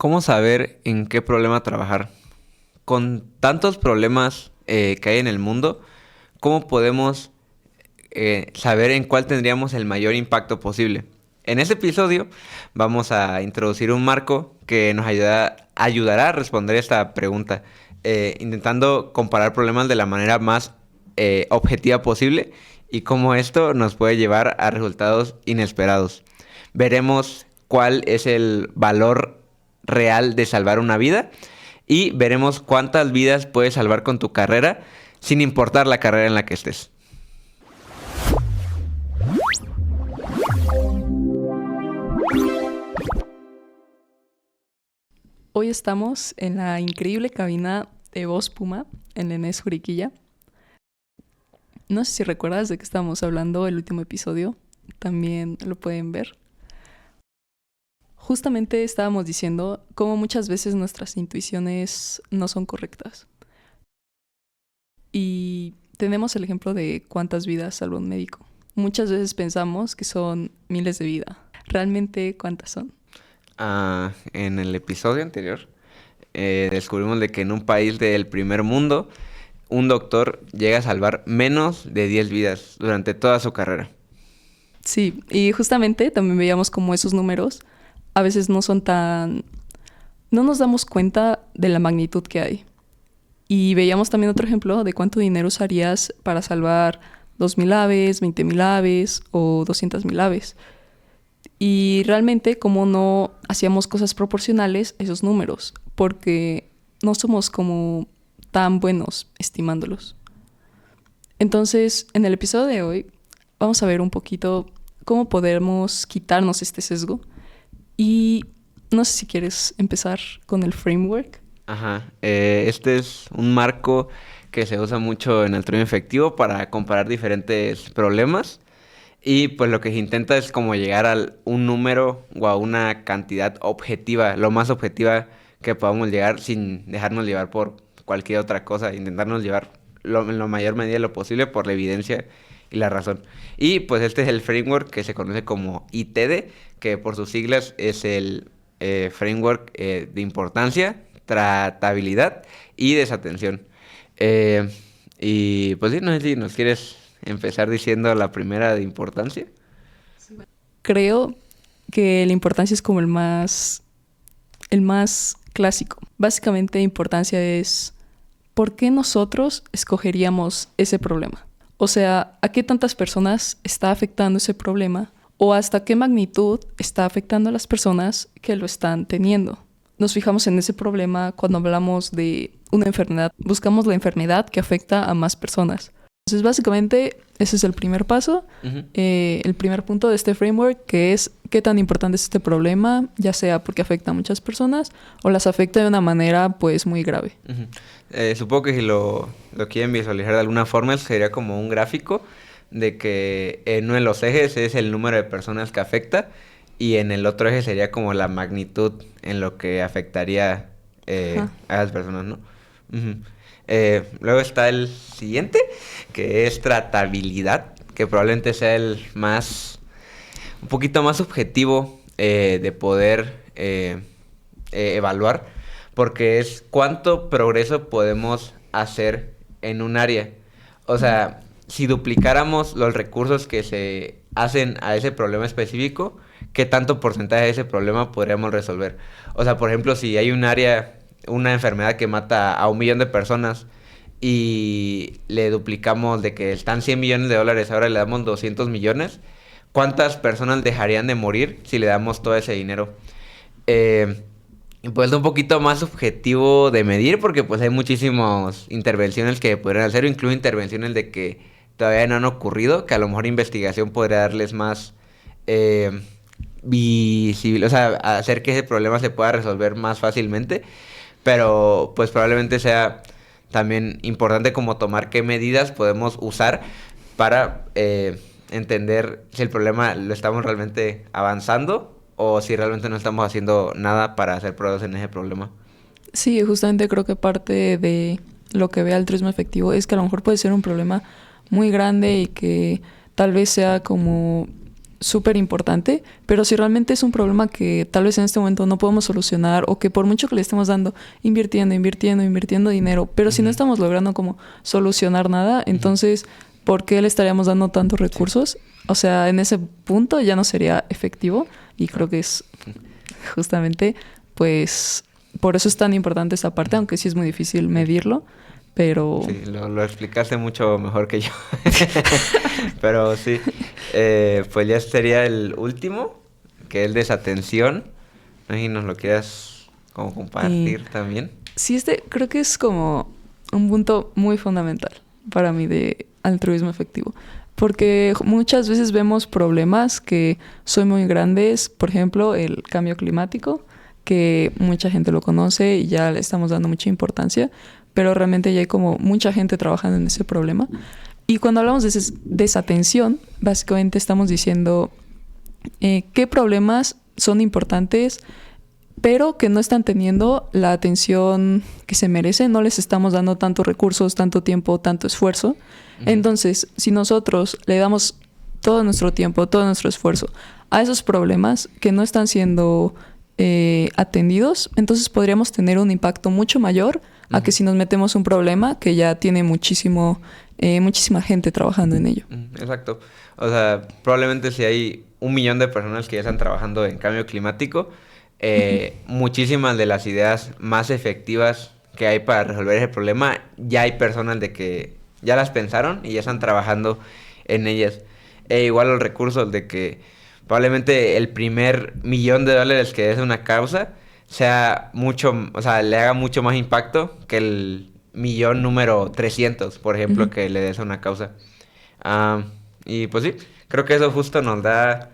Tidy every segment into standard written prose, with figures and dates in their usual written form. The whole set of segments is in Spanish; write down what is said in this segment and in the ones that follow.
¿Cómo saber en qué problema trabajar? Con tantos problemas que hay en el mundo, ¿cómo podemos saber en cuál tendríamos el mayor impacto posible? En este episodio vamos a introducir un marco que nos ayudará a responder esta pregunta, intentando comparar problemas de la manera más objetiva posible y cómo esto nos puede llevar a resultados inesperados. Veremos cuál es el valor real de salvar una vida y veremos cuántas vidas puedes salvar con tu carrera sin importar la carrera en la que estés. Hoy estamos en la increíble cabina de Voz Puma en la Enes Juriquilla. No sé si recuerdas de qué estábamos hablando el último episodio. También lo pueden ver. Justamente estábamos diciendo cómo muchas veces nuestras intuiciones no son correctas. Y tenemos el ejemplo de cuántas vidas salva un médico. Muchas veces pensamos que son miles de vidas. ¿Realmente cuántas son? En el episodio anterior descubrimos de que en un país del primer mundo un doctor llega a salvar menos de 10 vidas durante toda su carrera. Sí, y justamente también veíamos cómo esos números a veces no son tan... No nos damos cuenta de la magnitud que hay. Y veíamos también otro ejemplo de cuánto dinero usarías para salvar 2,000 aves, 20,000 aves o 200,000 aves. Y realmente como no hacíamos cosas proporcionales a esos números, porque no somos como tan buenos estimándolos. Entonces, en el episodio de hoy vamos a ver un poquito cómo podemos quitarnos este sesgo. Y no sé si quieres empezar con el framework. Este es un marco que se usa mucho en altruismo efectivo para comparar diferentes problemas. Y pues lo que se intenta es como llegar a un número o a una cantidad objetiva, lo más objetiva que podamos llegar sin dejarnos llevar por cualquier otra cosa, intentarnos llevar en la mayor medida de lo posible por la evidencia y la razón. Y pues este es el framework que se conoce como ITD, que por sus siglas es el framework de importancia, tratabilidad y desatención. Y pues sí, no sé si nos quieres empezar diciendo la primera de importancia. Creo que la importancia es como el más clásico. Básicamente, importancia es ¿por qué nosotros escogeríamos ese problema? O sea, ¿a qué tantas personas está afectando ese problema? ¿O hasta qué magnitud está afectando a las personas que lo están teniendo? Nos fijamos en ese problema cuando hablamos de una enfermedad. Buscamos la enfermedad que afecta a más personas. Entonces, básicamente, ese es el primer paso. El primer punto de este framework, que es qué tan importante es este problema, ya sea porque afecta a muchas personas o las afecta de una manera, pues, muy grave. Supongo que si lo quieren visualizar de alguna forma, sería como un gráfico de que en uno de los ejes es el número de personas que afecta y en el otro eje sería como la magnitud en lo que afectaría a las personas, ¿no? Luego está el siguiente, que es tratabilidad, que probablemente sea un poquito más subjetivo de poder evaluar, porque es cuánto progreso podemos hacer en un área. O sea, si duplicáramos los recursos que se hacen a ese problema específico, ¿qué tanto porcentaje de ese problema podríamos resolver? O sea, por ejemplo, si hay un área, una enfermedad que mata a 1 millón de personas y le duplicamos de que están 100 millones de dólares, ahora le damos 200 millones, ¿cuántas personas dejarían de morir si le damos todo ese dinero? Pues es un poquito más subjetivo de medir porque pues hay muchísimas intervenciones que podrían hacer, incluso intervenciones de que todavía no han ocurrido, que a lo mejor investigación podría darles más visible, o sea, hacer que ese problema se pueda resolver más fácilmente, pero pues probablemente sea también importante como tomar qué medidas podemos usar para entender si el problema lo estamos realmente avanzando o si realmente no estamos haciendo nada para hacer progreso en ese problema. Sí, justamente creo que parte de lo que ve altruismo efectivo es que a lo mejor puede ser un problema muy grande y que tal vez sea como súper importante, pero si realmente es un problema que tal vez en este momento no podemos solucionar o que por mucho que le estemos dando, invirtiendo dinero, pero si no estamos logrando como solucionar nada, entonces, ¿por qué le estaríamos dando tantos recursos? O sea, en ese punto ya no sería efectivo y creo que es justamente, pues, por eso es tan importante esa parte, aunque sí es muy difícil medirlo, pero... Sí, lo explicaste mucho mejor que yo. Pero sí, pues ya sería el último, que es desatención. No sé si nos lo quieras como compartir también. Sí, creo que es como un punto muy fundamental para mí de altruismo efectivo. Porque muchas veces vemos problemas que son muy grandes, por ejemplo, el cambio climático, que mucha gente lo conoce y ya le estamos dando mucha importancia, pero realmente ya hay como mucha gente trabajando en ese problema. Y cuando hablamos de desatención, básicamente estamos diciendo qué problemas son importantes, pero que no están teniendo la atención que se merecen, no les estamos dando tantos recursos, tanto tiempo, tanto esfuerzo. Entonces, si nosotros le damos todo nuestro tiempo, todo nuestro esfuerzo a esos problemas que no están siendo atendidos, entonces podríamos tener un impacto mucho mayor a que si nos metemos un problema que ya tiene muchísima gente trabajando en ello. Exacto. O sea, probablemente si hay 1 millón de personas que ya están trabajando en cambio climático, muchísimas de las ideas más efectivas que hay para resolver ese problema, ya hay personas de que ya las pensaron y ya están trabajando en ellas. Igual los recursos de que probablemente el primer $1,000,000 que es una causa sea mucho, o sea, le haga mucho más impacto que el millón número 300, por ejemplo, que le des a una causa. Y pues sí, creo que eso justo nos da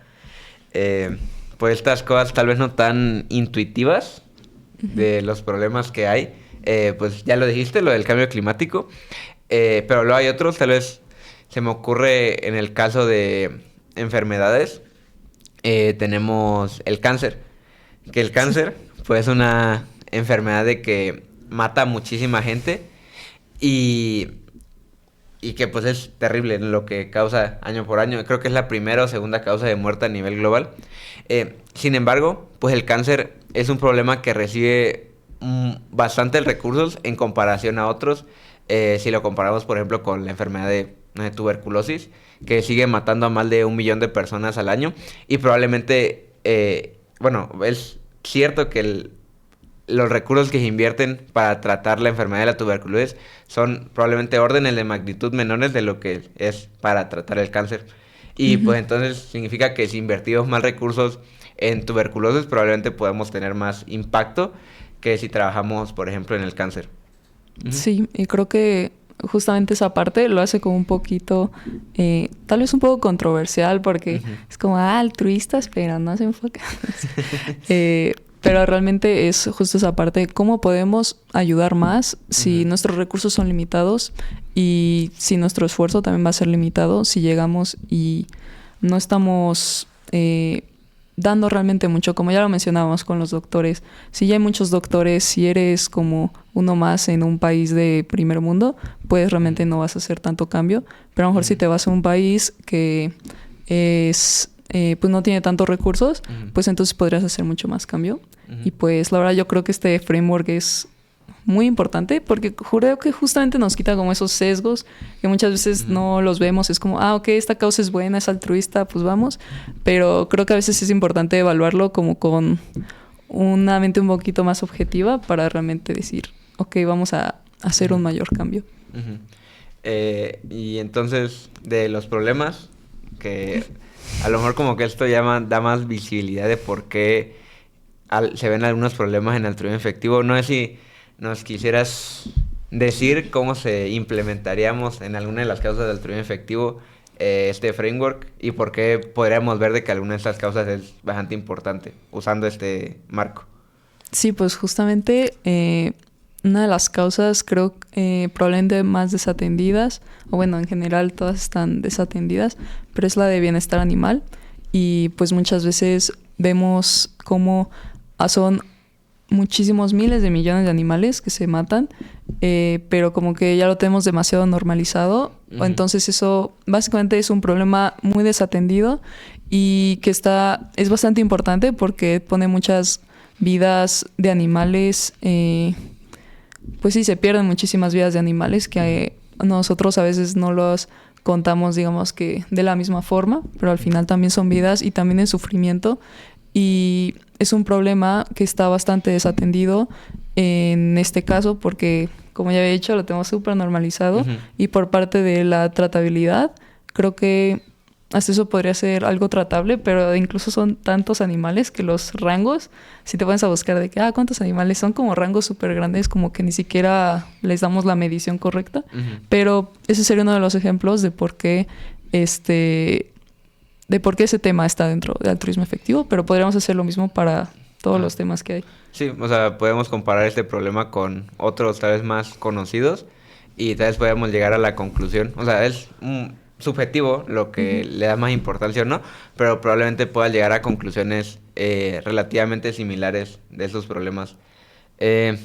pues estas cosas tal vez no tan intuitivas de los problemas que hay. Pues ya lo dijiste, lo del cambio climático, pero luego hay otros, tal vez se me ocurre en el caso de enfermedades, tenemos el cáncer, que el cáncer pues es una enfermedad de que mata a muchísima gente y que pues es terrible lo que causa año por año. Creo que es la primera o segunda causa de muerte a nivel global. Sin embargo, pues el cáncer es un problema que recibe bastantes recursos en comparación a otros. Si lo comparamos, por ejemplo, con la enfermedad de tuberculosis, que sigue matando a más de 1 millón de personas al año. Y probablemente, bueno, es cierto que los recursos que se invierten para tratar la enfermedad de la tuberculosis son probablemente órdenes de magnitud menores de lo que es para tratar el cáncer. Y pues entonces significa que si invertimos más recursos en tuberculosis, probablemente podemos tener más impacto que si trabajamos, por ejemplo, en el cáncer. Sí, y creo que justamente esa parte lo hace como un poquito, tal vez un poco controversial, porque es como, altruistas, pero no se enfocan. Pero realmente es justo esa parte de cómo podemos ayudar más si nuestros recursos son limitados y si nuestro esfuerzo también va a ser limitado, si llegamos y no estamos dando realmente mucho, como ya lo mencionábamos con los doctores. Si ya hay muchos doctores, si eres como uno más en un país de primer mundo, pues realmente no vas a hacer tanto cambio. Pero a lo mejor si te vas a un país que es... pues no tiene tantos recursos, pues entonces podrías hacer mucho más cambio. Y pues la verdad yo creo que este framework es muy importante porque creo que justamente nos quita como esos sesgos que muchas veces no los vemos. Es como, ok, esta causa es buena, es altruista, pues vamos. Pero creo que a veces es importante evaluarlo como con una mente un poquito más objetiva para realmente decir, ok, vamos a hacer un mayor cambio. Y entonces, de los problemas que... A lo mejor como que esto da más visibilidad de por qué se ven algunos problemas en altruismo efectivo. No sé si nos quisieras decir cómo se implementaríamos en alguna de las causas de altruismo efectivo este framework y por qué podríamos ver de que alguna de estas causas es bastante importante usando este marco. Sí, pues justamente una de las causas creo probablemente más desatendidas, o bueno, en general todas están desatendidas, pero es la de bienestar animal. Y pues muchas veces vemos cómo son muchísimos miles de millones de animales que se matan, pero como que ya lo tenemos demasiado normalizado. Entonces eso básicamente es un problema muy desatendido y que es bastante importante porque pone muchas vidas de animales, pues sí, se pierden muchísimas vidas de animales que nosotros a veces no los contamos, digamos que de la misma forma, pero al final también son vidas y también es sufrimiento, y es un problema que está bastante desatendido en este caso porque, como ya había dicho, lo tenemos súper normalizado. Ujú. Y por parte de la tratabilidad, creo que hasta eso podría ser algo tratable, pero incluso son tantos animales que los rangos, si te pones a buscar de que, ¿cuántos animales? Son como rangos súper grandes, como que ni siquiera les damos la medición correcta. Ujú. Pero ese sería uno de los ejemplos de por qué ese tema está dentro del altruismo efectivo, pero podríamos hacer lo mismo para todos Ajá. los temas que hay. Sí, o sea, podemos comparar este problema con otros tal vez más conocidos y tal vez podemos llegar a la conclusión. O sea, es subjetivo lo que Ujú. le da más importancia o no, pero probablemente pueda llegar a conclusiones relativamente similares de esos problemas. Eh,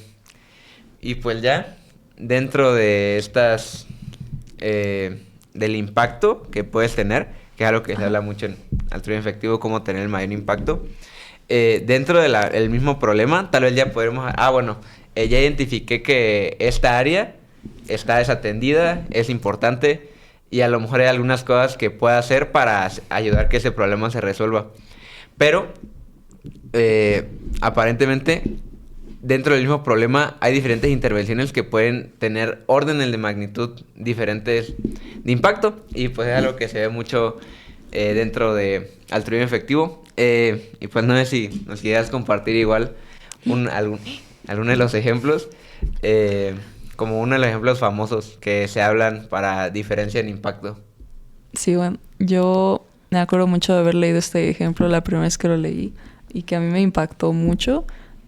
y pues ya, dentro de estas, del impacto que puedes tener, que es algo que se Ajá. habla mucho en altruismo efectivo, cómo tener el mayor impacto. Dentro del mismo problema, tal vez ya podremos... bueno, ya identifiqué que esta área está desatendida, es importante y a lo mejor hay algunas cosas que pueda hacer para ayudar que ese problema se resuelva. Pero, aparentemente, dentro del mismo problema hay diferentes intervenciones que pueden tener órdenes de magnitud diferentes de impacto y pues es algo que se ve mucho dentro de altruismo efectivo. Y pues no sé si nos quieras compartir igual alguno de los ejemplos, como uno de los ejemplos famosos que se hablan para diferencia en impacto. Sí, bueno, yo me acuerdo mucho de haber leído este ejemplo la primera vez que lo leí y que a mí me impactó mucho,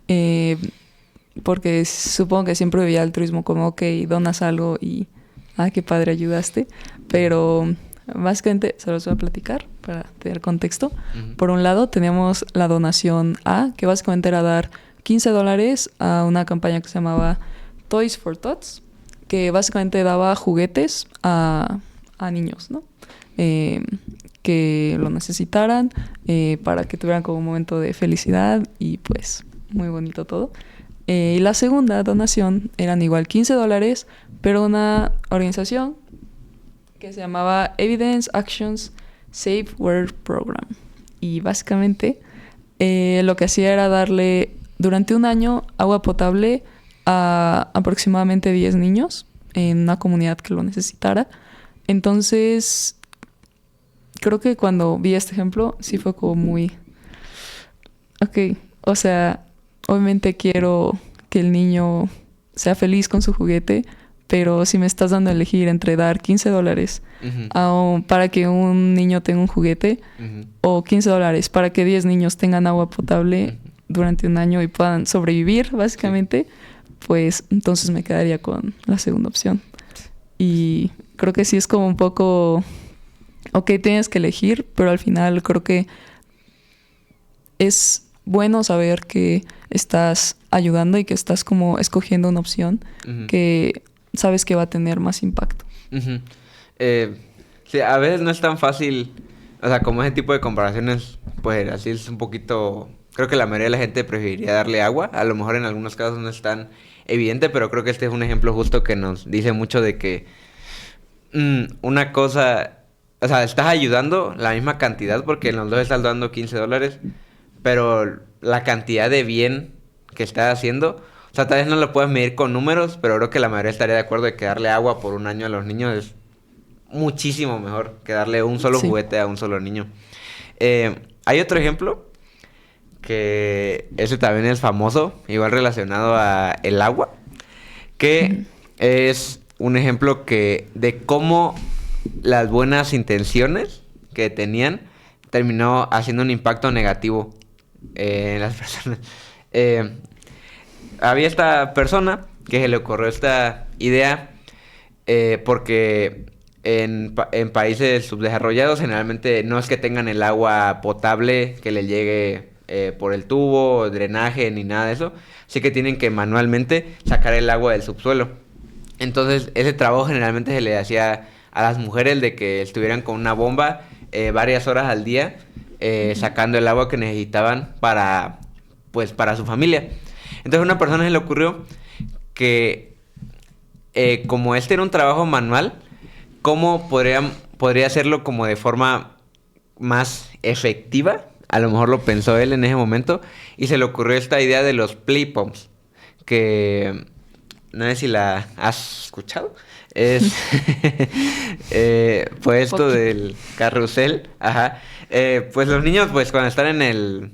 eh, porque supongo que siempre veía altruismo como, ok, donas algo y, qué padre, ayudaste, pero básicamente se los voy a platicar para tener contexto. Ujú. Por un lado teníamos la donación A, que básicamente era dar $15 a una campaña que se llamaba Toys for Tots, que básicamente daba juguetes a niños, ¿no? Que lo necesitaran, para que tuvieran como un momento de felicidad y pues muy bonito todo. Y la segunda donación eran igual $15, pero una organización que se llamaba Evidence Actions Safe Word Program. Y básicamente lo que hacía era darle durante un año agua potable a aproximadamente 10 niños en una comunidad que lo necesitara. Entonces, creo que cuando vi este ejemplo, sí fue como muy... Ok, o sea, obviamente quiero que el niño sea feliz con su juguete, pero si me estás dando a elegir entre dar $15 Ujú. para que un niño tenga un juguete, Ujú. o $15 para que 10 niños tengan agua potable Ujú. durante un año y puedan sobrevivir, Sí. básicamente, pues entonces me quedaría con la segunda opción. Y creo que sí es como un poco... Ok, tienes que elegir, pero al final creo que es bueno saber que estás ayudando y que estás como escogiendo una opción Ujú. que sabes que va a tener más impacto. Ujú. Sí, a veces no es tan fácil, o sea, como ese tipo de comparaciones, pues así es un poquito, creo que la mayoría de la gente preferiría darle agua, a lo mejor en algunos casos no es tan evidente, pero creo que este es un ejemplo justo que nos dice mucho de que una cosa, o sea, estás ayudando la misma cantidad porque en los dos estás dando $15, pero la cantidad de bien que estás haciendo, o sea, tal vez no lo puedes medir con números, pero creo que la mayoría estaría de acuerdo de que darle agua por un año a los niños es muchísimo mejor que darle un solo Sí. juguete a un solo niño. Hay otro ejemplo que ese también es famoso, igual relacionado a el agua, que Ujú. es un ejemplo que de cómo las buenas intenciones que tenían terminó haciendo un impacto negativo en las personas. Eh, Había esta persona que se le ocurrió esta idea porque en países subdesarrollados generalmente no es que tengan el agua potable que le llegue por el tubo, drenaje, ni nada de eso. Así que tienen que manualmente sacar el agua del subsuelo. Entonces ese trabajo generalmente se le hacía a las mujeres de que estuvieran con una bomba varias horas al día sacando el agua que necesitaban para, pues, para su familia. Entonces a una persona se le ocurrió que como este era un trabajo manual, ¿cómo podría hacerlo como de forma más efectiva? A lo mejor lo pensó él en ese momento y se le ocurrió esta idea de los play pumps, que no sé si la has escuchado. Es pues esto del carrusel, ajá. Pues los niños, pues cuando están en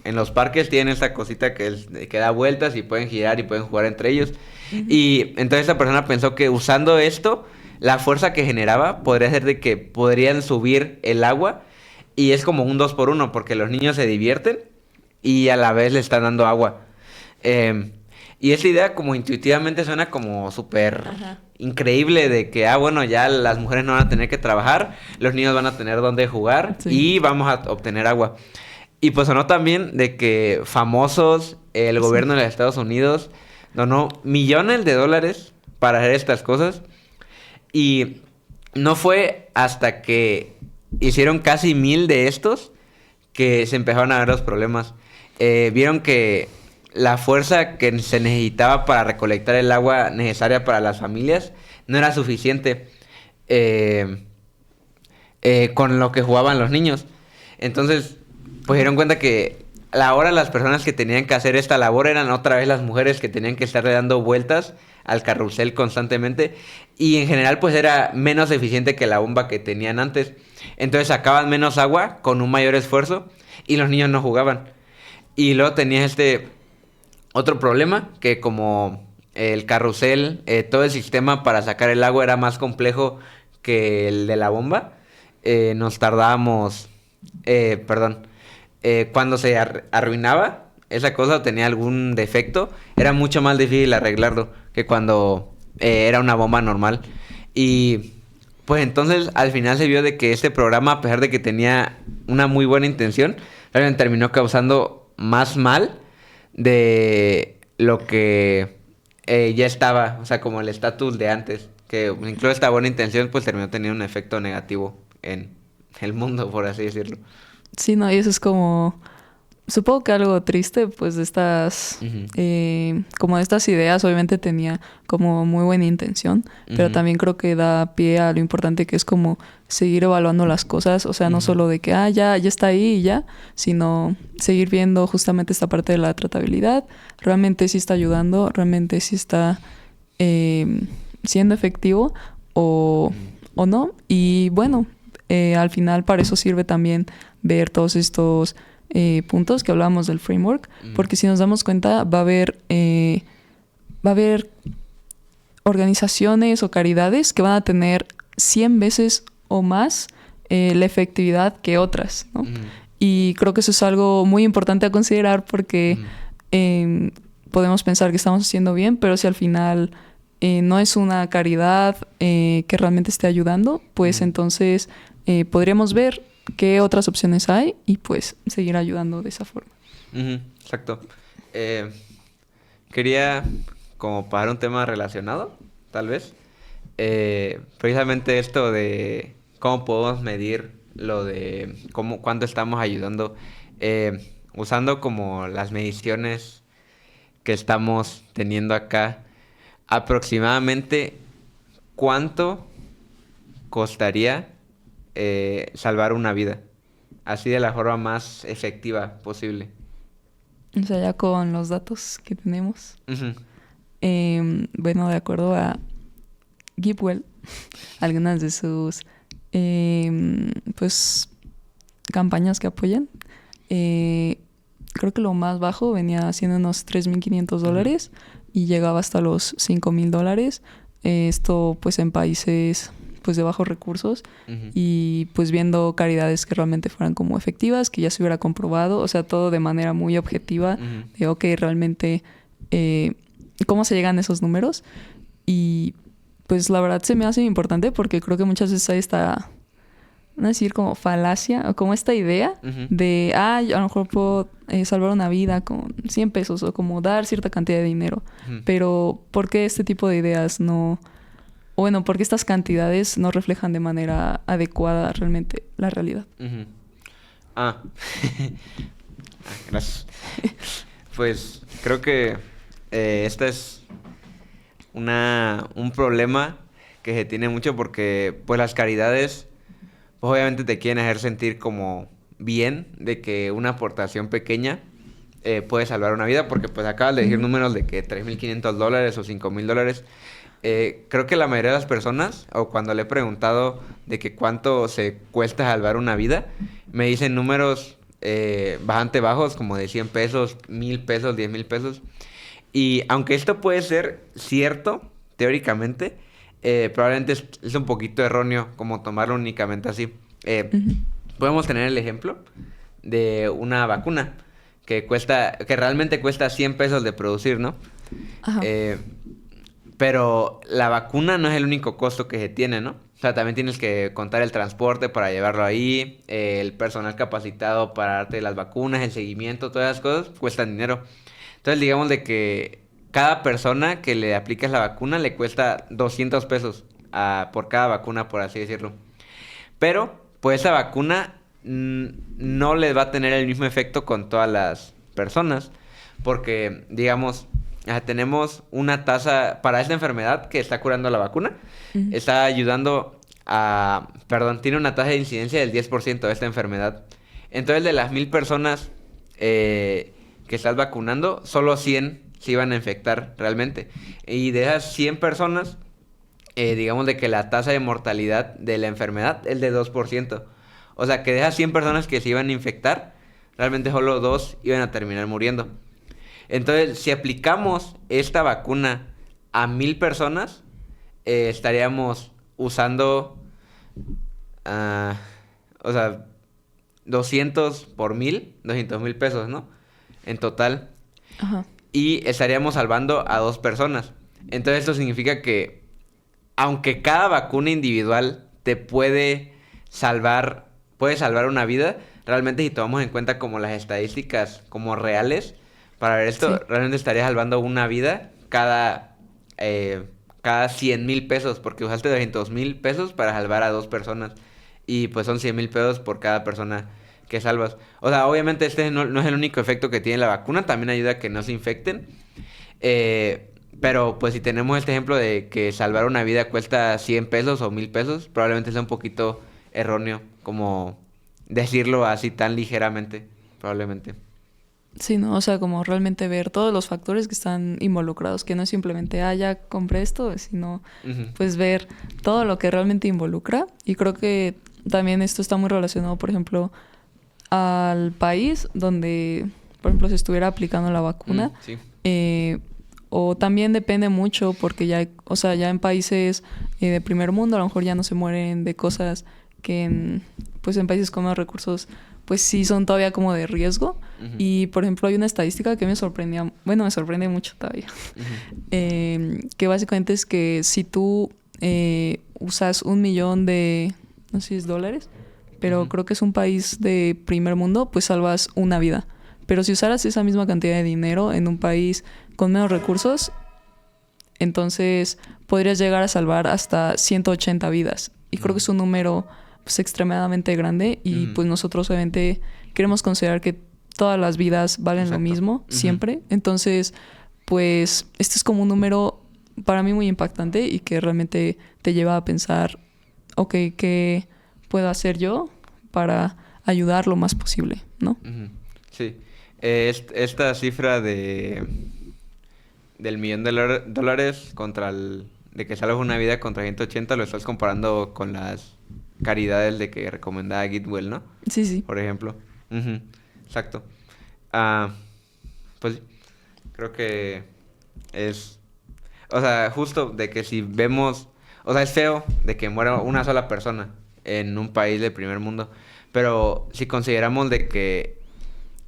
los parques tienen esta cosita que da vueltas y pueden girar y pueden jugar entre ellos. Uh-huh. Y entonces esta persona pensó que usando esto, la fuerza que generaba podría ser de que podrían subir el agua y es como un 2x1 porque los niños se divierten y a la vez le están dando agua. Y esa idea como intuitivamente suena como súper increíble de que, bueno, ya las mujeres no van a tener que trabajar, los niños van a tener donde jugar y vamos a obtener agua. Y pues sonó también de que famosos, el gobierno de los Estados Unidos donó millones de dólares para hacer estas cosas. Y no fue hasta que hicieron casi 1000 de estos que se empezaron a ver los problemas. Vieron que la fuerza que se necesitaba para recolectar el agua necesaria para las familias no era suficiente con lo que jugaban los niños. Entonces, pues dieron cuenta que ahora las personas que tenían que hacer esta labor eran otra vez las mujeres que tenían que estarle dando vueltas al carrusel constantemente y en general pues era menos eficiente que la bomba que tenían antes. Entonces sacaban menos agua con un mayor esfuerzo y los niños no jugaban. Y luego tenías este otro problema que como el carrusel, todo el sistema para sacar el agua era más complejo que el de la bomba, nos tardábamos, cuando se arruinaba esa cosa o tenía algún defecto, era mucho más difícil arreglarlo que cuando era una bomba normal. Y pues entonces al final se vio de que este programa, a pesar de que tenía una muy buena intención, realmente terminó causando más mal de lo que ya estaba, o sea, como el estatus de antes, que incluso esta buena intención pues terminó teniendo un efecto negativo en el mundo, por así decirlo. Sí, no, y eso es como, supongo que algo triste, pues de estas, como de estas ideas, obviamente tenía como muy buena intención, pero también creo que da pie a lo importante que es como seguir evaluando las cosas, o sea, no solo de que, ya está ahí y ya, sino seguir viendo justamente esta parte de la tratabilidad, realmente sí está ayudando, realmente sí está siendo efectivo o no, y bueno, al final para eso sirve también ver todos estos puntos que hablábamos del framework, porque si nos damos cuenta va a haber organizaciones o caridades que van a tener 100 veces o más la efectividad que otras, ¿no? Y creo que eso es algo muy importante a considerar porque podemos pensar que estamos haciendo bien, pero si al final no es una caridad que realmente esté ayudando, pues entonces podríamos ver qué otras opciones hay y pues seguir ayudando de esa forma. Exacto. Quería como para un tema relacionado, tal vez, precisamente esto de cómo podemos medir lo de cuánto estamos ayudando, usando como las mediciones que estamos teniendo acá, aproximadamente cuánto costaría salvar una vida, así de la forma más efectiva posible. O sea, ya con los datos que tenemos. Bueno, de acuerdo a GiveWell, algunas de sus pues campañas que apoyan, creo que lo más bajo venía siendo unos $3,500 y llegaba hasta los $5,000. Esto pues en países pues de bajos recursos y pues viendo caridades que realmente fueran como efectivas, que ya se hubiera comprobado, o sea, todo de manera muy objetiva, de ok, realmente cómo se llegan esos números. Y pues la verdad se me hace importante porque creo que muchas veces hay esta, no decir como falacia, o como esta idea de, a lo mejor puedo salvar una vida con 100 pesos o como dar cierta cantidad de dinero, pero ¿por qué este tipo de ideas no... Bueno, porque estas cantidades no reflejan de manera adecuada realmente la realidad? Ah, gracias. Pues creo que esta es un problema que se tiene mucho porque pues las caridades pues obviamente te quieren hacer sentir como bien de que una aportación pequeña puede salvar una vida porque pues acabas de decir Ujú. números de que $3,500 o $5,000. Creo que la mayoría de las personas, o cuando le he preguntado de que cuánto se cuesta salvar una vida, me dicen números bastante bajos, como de 100 pesos, 1,000 pesos, 10,000 pesos. Y aunque esto puede ser cierto, teóricamente, probablemente es un poquito erróneo como tomarlo únicamente así. Ujú. Podemos tener el ejemplo de una vacuna que realmente cuesta 100 pesos de producir, ¿no? Ajá. Eh, pero la vacuna no es el único costo que se tiene, ¿no? O sea, también tienes que contar el transporte para llevarlo ahí, el personal capacitado para darte las vacunas, el seguimiento, todas esas cosas cuestan dinero. Entonces, digamos de que cada persona que le aplicas la vacuna le cuesta 200 pesos por cada vacuna, por así decirlo. Pero, pues esa vacuna no les va a tener el mismo efecto con todas las personas. Porque, digamos, tenemos una tasa para esta enfermedad que está curando la vacuna. Ujú. Está ayudando perdón, tiene una tasa de incidencia del 10% de esta enfermedad. Entonces, de las 1,000 personas que estás vacunando, solo 100 se iban a infectar realmente. Y de esas 100 personas, digamos de que la tasa de mortalidad de la enfermedad es de 2%. O sea, que de esas 100 personas que se iban a infectar, realmente solo 2 iban a terminar muriendo. Entonces, si aplicamos esta vacuna a 1,000 personas, estaríamos usando, ah, o sea, 200 por 1,000, 200,000 pesos, ¿no? En total. Ajá. Y estaríamos salvando a 2 personas. Entonces, esto significa que aunque cada vacuna individual te puede salvar una vida, realmente si tomamos en cuenta como las estadísticas como reales, para ver esto, Sí. realmente estaría salvando una vida eh, cada 100,000 pesos, porque usaste 200,000 pesos para salvar a 2 personas. Y pues son 100,000 pesos por cada persona que salvas. O sea, obviamente este no es el único efecto que tiene la vacuna, también ayuda a que no se infecten. Pero pues si tenemos este ejemplo de que salvar una vida cuesta 100 pesos o 1,000 pesos, probablemente sea un poquito erróneo como decirlo así tan ligeramente, probablemente. Sí, ¿no? O sea, como realmente ver todos los factores que están involucrados, que no es simplemente, ya compré esto, sino Ujú, pues ver todo lo que realmente involucra. Y creo que también esto está muy relacionado, por ejemplo, al país donde, por ejemplo, se estuviera aplicando la vacuna. sí. eh, o también depende mucho porque ya, o sea, ya en países de primer mundo a lo mejor ya no se mueren de cosas que pues en países con menos recursos pues sí son todavía como de riesgo. Ujú, Y por ejemplo hay una estadística que me sorprendía, bueno, me sorprende mucho todavía, ujú, que básicamente es que si tú usas 1 millón de, no sé si es dólares, pero ujú, creo que es un país de primer mundo, pues salvas una vida. Pero si usaras esa misma cantidad de dinero en un país con menos recursos, entonces podrías llegar a salvar hasta 180 vidas. Y creo que es un número pues extremadamente grande y ujú. pues nosotros obviamente queremos considerar que todas las vidas valen lo Exacto. mismo Ujú, siempre. Entonces, pues este es como un número para mí muy impactante y que realmente te lleva a pensar, ok, ¿qué puedo hacer yo para ayudar lo más posible, ¿no? ujú. Sí. Esta cifra del millón de dólares de que salvas una vida contra 180 lo estás comparando con las caridades de que recomendaba Gitwell, ¿no? Sí, sí. Por ejemplo. Ujú, exacto. Ah, pues creo que es, o sea, justo de que si vemos, o sea, es feo de que muera una sola persona en un país de primer mundo, pero si consideramos de que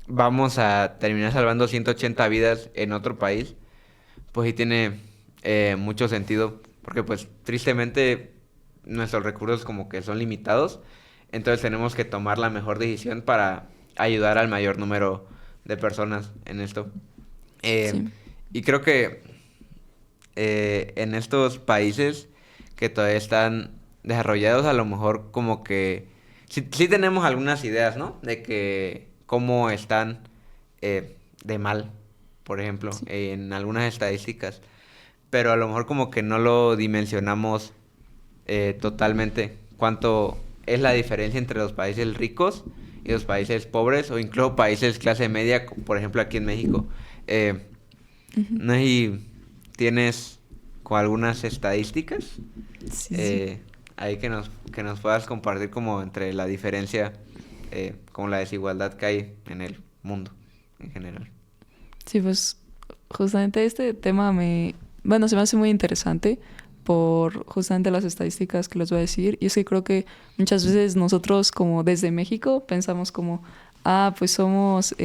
vamos a terminar salvando 180 vidas en otro país, pues sí tiene mucho sentido, porque pues tristemente nuestros recursos como que son limitados, entonces tenemos que tomar la mejor decisión para ayudar al mayor número de personas en esto. Eh, Sí. y creo que en estos países que todavía están desarrollados, a lo mejor como que sí tenemos algunas ideas, ¿no? De que cómo están de mal, por ejemplo, Sí. en algunas estadísticas. Pero a lo mejor como que no lo dimensionamos totalmente. Cuánto es la diferencia entre los países ricos y los países pobres o incluso países clase media, por ejemplo aquí en México. Eh, Ujú. no sé si tienes con algunas estadísticas Sí, sí. eh, ahí que nos puedas compartir como entre la diferencia, como la desigualdad que hay en el mundo en general. Sí, pues justamente este tema bueno, se me hace muy interesante por justamente las estadísticas que les voy a decir. Y es que creo que muchas veces nosotros como desde México pensamos como, pues somos,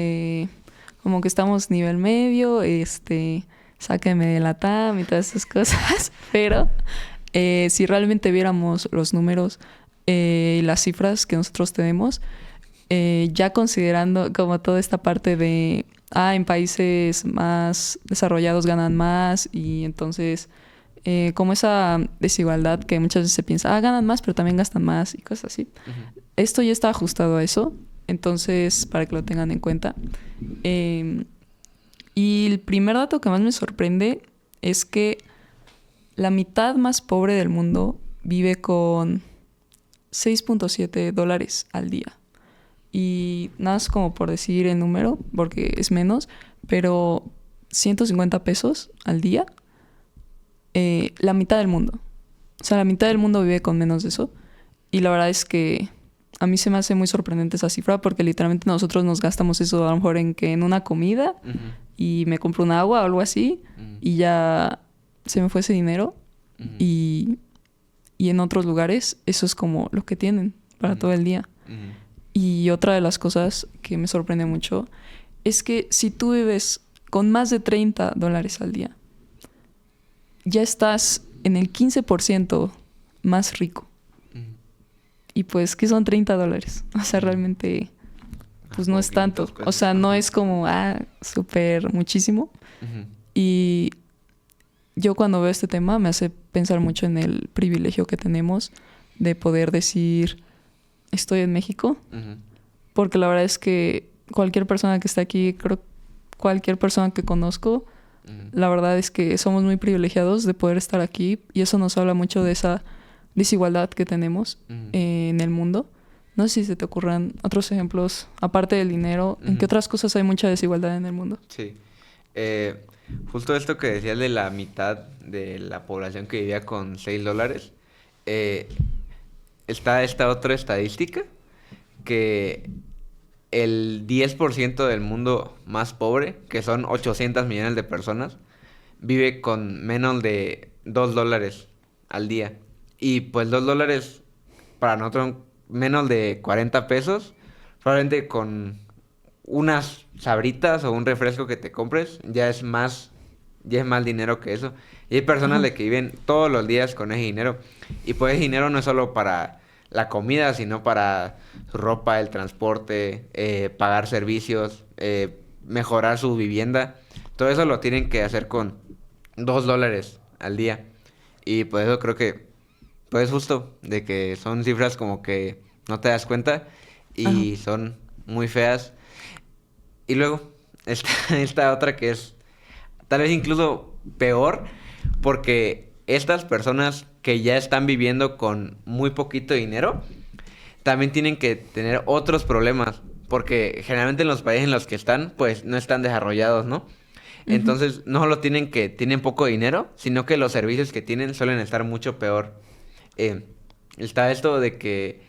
como que estamos nivel medio, sáquenme de la TAM y todas esas cosas. Pero si realmente viéramos los números y las cifras que nosotros tenemos, ya considerando como toda esta parte de, en países más desarrollados ganan más y entonces como esa desigualdad que muchas veces se piensa, ganan más pero también gastan más y cosas así. Ujú, Esto ya está ajustado a eso, entonces para que lo tengan en cuenta. Eh, y el primer dato que más me sorprende es que la mitad más pobre del mundo vive con $6.7 al día. Y nada más como por decir el número, porque es menos, pero 150 pesos al día, la mitad del mundo. O sea, la mitad del mundo vive con menos de eso. Y la verdad es que a mí se me hace muy sorprendente esa cifra porque literalmente nosotros nos gastamos eso a lo mejor en una comida ujú, y me compro un agua o algo así ujú, y ya se me fue ese dinero. ujú, Y, y en otros lugares eso es como lo que tienen para ujú, todo el día. ujú, Y otra de las cosas que me sorprende mucho es que si tú vives con más de $30 al día, ya estás en el 15% más rico. ujú, Y pues, ¿qué son $30? O sea, ujú. realmente, Ah, pues no como es 500 tanto. O pesos. sea, no Ajá. es como, súper muchísimo. Ujú, Y yo cuando veo este tema me hace pensar mucho en el privilegio que tenemos de poder decir, estoy en México. ujú, Porque la verdad es que cualquier persona que está aquí, creo cualquier persona que conozco, ujú, la verdad es que somos muy privilegiados de poder estar aquí y eso nos habla mucho de esa desigualdad que tenemos ujú, en el mundo. No sé si se te ocurran otros ejemplos, aparte del dinero, ¿en qué ujú. otras cosas hay mucha desigualdad en el mundo? Sí. Eh, justo esto que decías de la mitad de la población que vivía con $6, eh, está esta otra estadística que el 10% del mundo más pobre, que son 800 millones de personas, vive con menos de $2 al día. Y pues $2 para nosotros menos de 40 pesos, probablemente con unas sabritas o un refresco que te compres, ya es más dinero que eso. Y hay personas Ajá. de que viven todos los días con ese dinero. Y pues ese dinero no es solo para la comida, sino para su ropa, el transporte, pagar servicios, mejorar su vivienda. Todo eso lo tienen que hacer con $2 al día. Y por eso creo que, pues justo, de que son cifras como que no te das cuenta Ajá. y son muy feas. Y luego, esta, esta otra que es tal vez incluso peor, porque estas personas que ya están viviendo con muy poquito dinero, también tienen que tener otros problemas, porque generalmente en los países en los que están, pues no están desarrollados, ¿no? Ujú. Entonces, no solo tienen poco dinero, sino que los servicios que tienen suelen estar mucho peor. Eh, está esto de que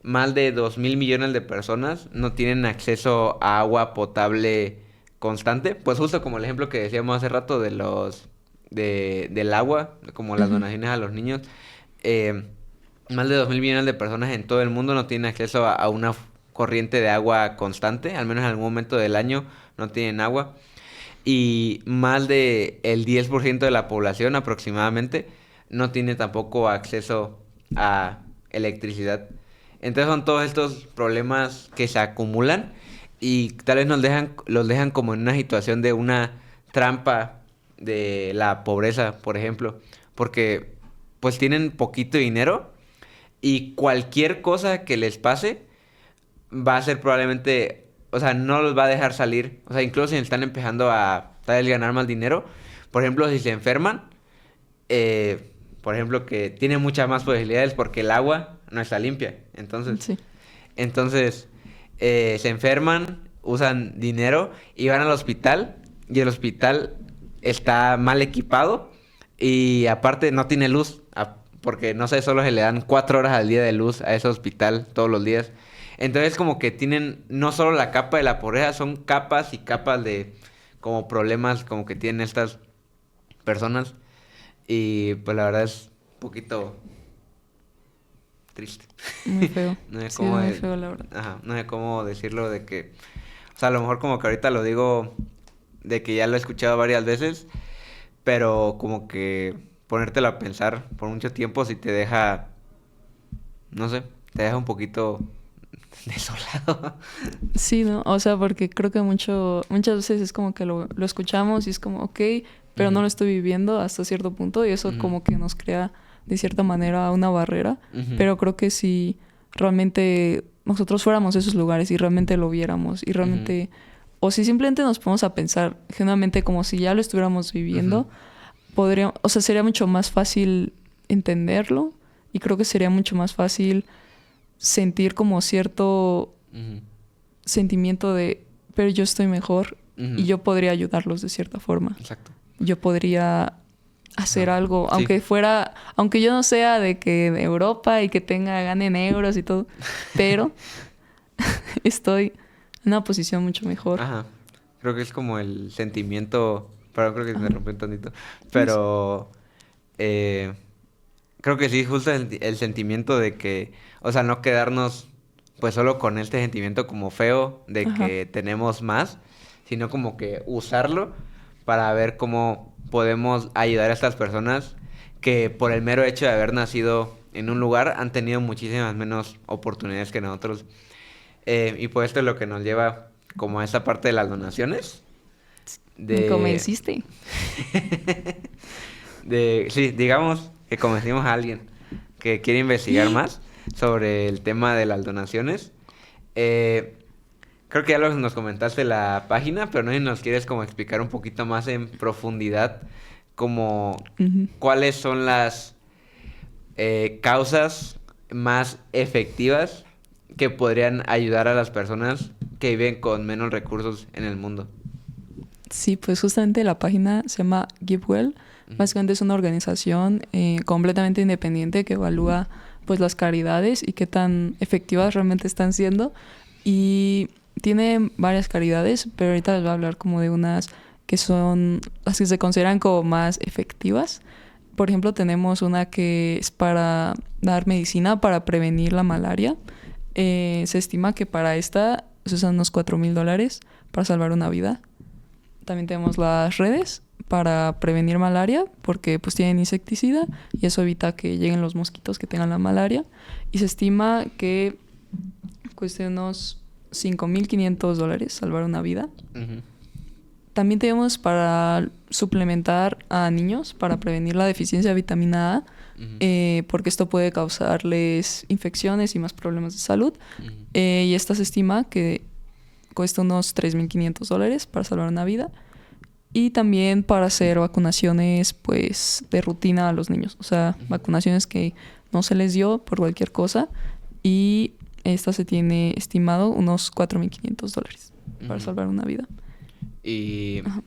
más de 2.000 millones de personas no tienen acceso a agua potable constante. Pues justo como el ejemplo que decíamos hace rato del agua, como las Ujú. donaciones a los niños. eh, Más de 2.000 millones de personas en todo el mundo no tienen acceso a una corriente de agua constante, al menos en algún momento del año no tienen agua. Y más de el 10% de la población aproximadamente no tiene tampoco acceso a electricidad. Entonces son todos estos problemas que se acumulan y tal vez los dejan como en una situación de una trampa de la pobreza, por ejemplo, porque pues tienen poquito dinero y cualquier cosa que les pase va a ser probablemente, o sea, no los va a dejar salir. O sea, incluso si están empezando a tal vez ganar más dinero, por ejemplo, si se enferman, por ejemplo, que tienen muchas más posibilidades porque el agua no está limpia. Sí. Entonces, se enferman, usan dinero y van al hospital y el hospital está mal equipado y aparte no tiene luz, porque no sé, solo se le dan 4 horas al día de luz a ese hospital todos los días. Entonces como que tienen no solo la capa de la pobreza, son capas y capas de como problemas como que tienen estas personas y pues la verdad es un poquito triste. Muy feo. No sé Sí, es cómo muy feo, la verdad. ajá, no sé cómo decirlo de que, o sea, a lo mejor como que ahorita lo digo de que ya lo he escuchado varias veces, pero como que ponértelo a pensar por mucho tiempo si te deja, no sé, te deja un poquito desolado. Sí, ¿no? O sea, porque creo que muchas veces es como que lo escuchamos y es como, ok, pero no Ujú, lo estoy viviendo hasta cierto punto y eso ujú, como que nos crea de cierta manera una barrera, ujú, pero creo que si realmente nosotros fuéramos a esos lugares y realmente lo viéramos y ujú, realmente, o si simplemente nos ponemos a pensar genuinamente como si ya lo estuviéramos ujú, viviendo, podría, o sea, sería mucho más fácil entenderlo y creo que sería mucho más fácil sentir como cierto ujú, sentimiento de, pero yo estoy mejor y ujú. yo podría ayudarlos de cierta forma. Exacto. Yo podría hacer Ajá. algo, Sí. aunque yo no sea de que de Europa y que gane en euros y todo, pero estoy en una posición mucho mejor. Ajá. Creo que es como el sentimiento, pero creo que me Ajá. rompió un tantito, No sé. pero eh, creo que sí, justo el sentimiento de que, o sea, no quedarnos pues solo con este sentimiento como feo de Ajá. que tenemos más, sino como que usarlo para ver cómo podemos ayudar a estas personas que por el mero hecho de haber nacido en un lugar han tenido muchísimas menos oportunidades que nosotros. Y pues esto es lo que nos lleva como a esta parte de las donaciones. Me De, convenciste. sí, digamos que convencimos a alguien que quiere investigar más sobre el tema de las donaciones. Eh, Creo que ya nos comentaste la página, pero no sé si nos quieres como explicar un poquito más en profundidad como Ujú. cuáles son las causas más efectivas que podrían ayudar a las personas que viven con menos recursos en el mundo. Sí, pues justamente la página se llama GiveWell. Ujú, Básicamente es una organización completamente independiente que evalúa pues las caridades y qué tan efectivas realmente están siendo. Y tiene varias caridades, pero ahorita les voy a hablar como de unas que son las que se consideran como más efectivas. Por ejemplo, tenemos una que es para dar medicina para prevenir la malaria. Se estima que para esta se usan unos $4,000 para salvar una vida. También tenemos las redes para prevenir malaria porque pues tienen insecticida y eso evita que lleguen los mosquitos que tengan la malaria. Y se estima que cueste unos $5,500 salvar una vida. ujú, También tenemos para suplementar a niños para prevenir la deficiencia de vitamina A, ujú, porque esto puede causarles infecciones y más problemas de salud. ujú, Y esta se estima que cuesta unos $3,500 para salvar una vida. Y también para hacer vacunaciones, pues, de rutina a los niños. O sea, ujú, vacunaciones que no se les dio por cualquier cosa. Y esta se tiene estimado unos $4,500 para ujú. salvar una vida. Y Ajá.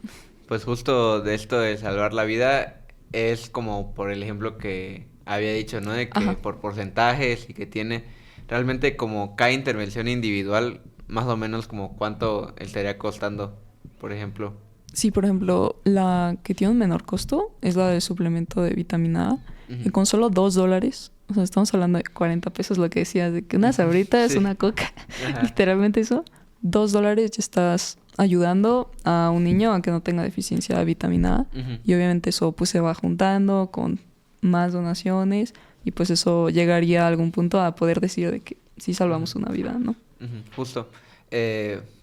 pues justo de esto de salvar la vida es como por el ejemplo que había dicho, ¿no? De que Ajá. por porcentajes y que tiene realmente como cada intervención individual, más o menos como cuánto estaría costando, por ejemplo. Sí, por ejemplo, la que tiene un menor costo es la del suplemento de vitamina A. Y Ujú, con solo $2, o sea, estamos hablando de 40 pesos, lo que decías, de que una ujú, sabrita es sí, una coca. ajá, Literalmente eso. $2 ya estás ayudando a un niño a que no tenga deficiencia de vitamina A. ujú, Y obviamente eso pues se va juntando con más donaciones. Y pues eso llegaría a algún punto a poder decir de que sí ujú, salvamos una vida, ¿no? ujú, justo.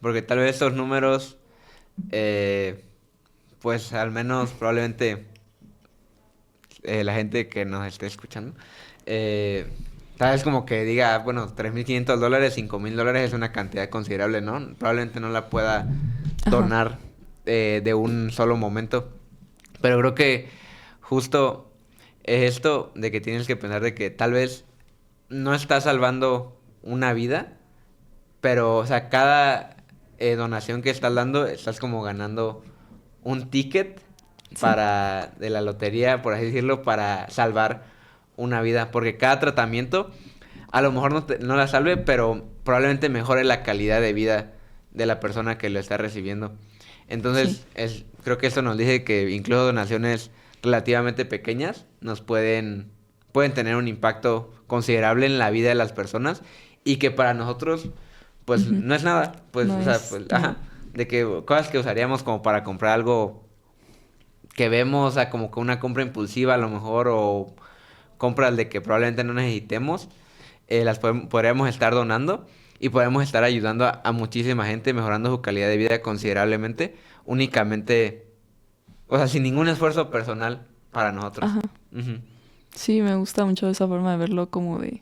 Porque tal vez estos números, eh, pues al menos probablemente la gente que nos esté escuchando, eh, Tal vez como que diga, bueno, $3,500, $5,000 es una cantidad considerable, ¿no? Probablemente no la pueda Ajá. donar de un solo momento. Pero creo que justo es esto de que tienes que pensar de que tal vez no estás salvando una vida, pero, o sea, cada donación que estás dando, estás como ganando un ticket Sí. de la lotería, por así decirlo, para salvar una vida. Porque cada tratamiento, a lo mejor no la salve, pero probablemente mejore la calidad de vida de la persona que lo está recibiendo. Sí. Entonces, creo que esto nos dice que incluso donaciones relativamente pequeñas pueden tener un impacto considerable en la vida de las personas y que para nosotros, pues Ujú. no es nada. Pues, No o sea, es pues, nada. ajá, de que cosas que usaríamos como para comprar algo que vemos, o sea, como que una compra impulsiva a lo mejor, o compras de que probablemente no necesitemos, podríamos estar donando y podemos estar ayudando a muchísima gente, mejorando su calidad de vida considerablemente, únicamente, o sea, sin ningún esfuerzo personal para nosotros. Ajá. Ujú, Sí, me gusta mucho esa forma de verlo como de,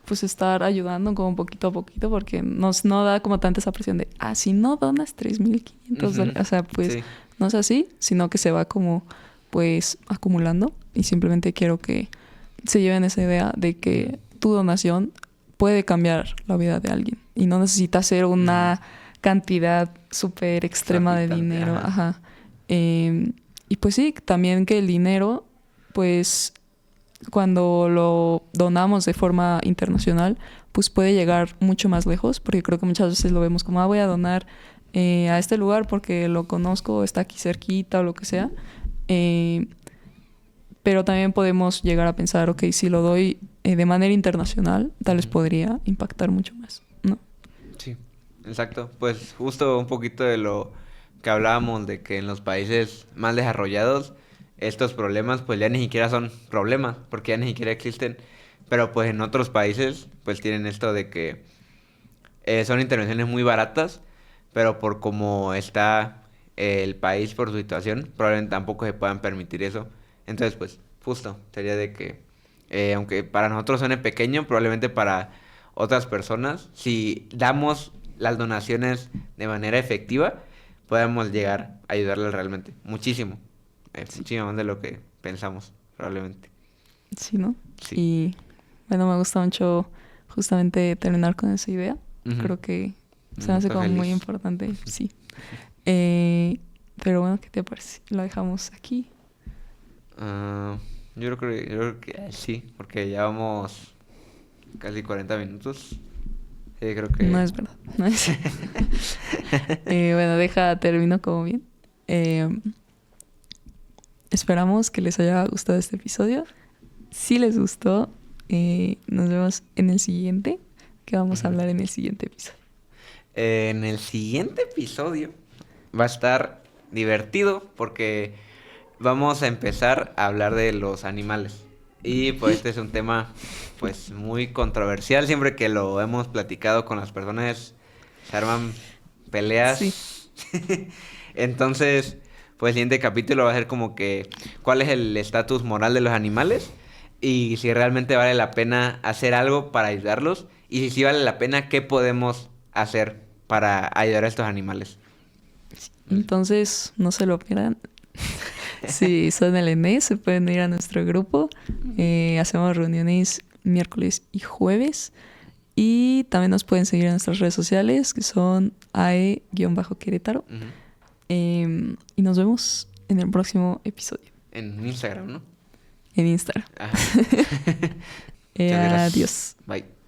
pues estar ayudando como poquito a poquito porque no da como tanta esa presión de, si no donas $3,500. ujú, O sea, pues sí, no es así, sino que se va como pues acumulando y simplemente quiero que se lleven esa idea de que tu donación puede cambiar la vida de alguien y no necesita ser ujú, una cantidad súper extrema de exorbitante, dinero, ajá. ajá. Y pues sí, también que el dinero, pues cuando lo donamos de forma internacional, pues puede llegar mucho más lejos, porque creo que muchas veces lo vemos como, voy a donar a este lugar porque lo conozco, está aquí cerquita o lo que sea. Eh, pero también podemos llegar a pensar, ok, si lo doy de manera internacional, tal vez Ujú. podría impactar mucho más, ¿no? Sí, exacto. Pues justo un poquito de lo que hablábamos de que en los países más desarrollados estos problemas pues ya ni siquiera son problemas porque ya ni siquiera existen. Pero pues en otros países pues tienen esto de que son intervenciones muy baratas, pero por cómo está el país por su situación, probablemente tampoco se puedan permitir eso. Entonces pues justo sería de que aunque para nosotros suene pequeño, probablemente para otras personas, si damos las donaciones de manera efectiva, podemos llegar a ayudarles realmente. Muchísimo. Sí, Muchísimo más de lo que pensamos, probablemente. sí, ¿no? Sí. Y bueno, me gusta mucho justamente terminar con esa idea. Ujú. Creo que se me hace Estoy como muy feliz. importante, sí. Eh, pero bueno, ¿qué te parece? Lo dejamos aquí. Ah, yo creo que sí, porque ya vamos casi 40 minutos. Sí, creo No que... es verdad, no es. Bueno, termino como bien. Eh, Esperamos que les haya gustado este episodio. Si les gustó, nos vemos en el siguiente, que vamos a Ujú. hablar en el siguiente episodio. En el siguiente episodio va a estar divertido porque vamos a empezar a hablar de los animales. Y pues este es un tema pues muy controversial. Siempre que lo hemos platicado con las personas se arman Sí, peleas. Entonces, pues el siguiente capítulo va a ser como que cuál es el estatus moral de los animales y si realmente vale la pena hacer algo para ayudarlos y si sí vale la pena, qué podemos hacer para ayudar a estos animales. entonces no se lo pierdan. Si son el ENES, se pueden ir a nuestro grupo. Hacemos reuniones miércoles y jueves. Y también nos pueden seguir en nuestras redes sociales, que son AE-Querétaro. Ujú. Y nos vemos en el próximo episodio En Instagram, ¿no? en Instagram. Ajá. Muchas gracias. Adiós. Bye.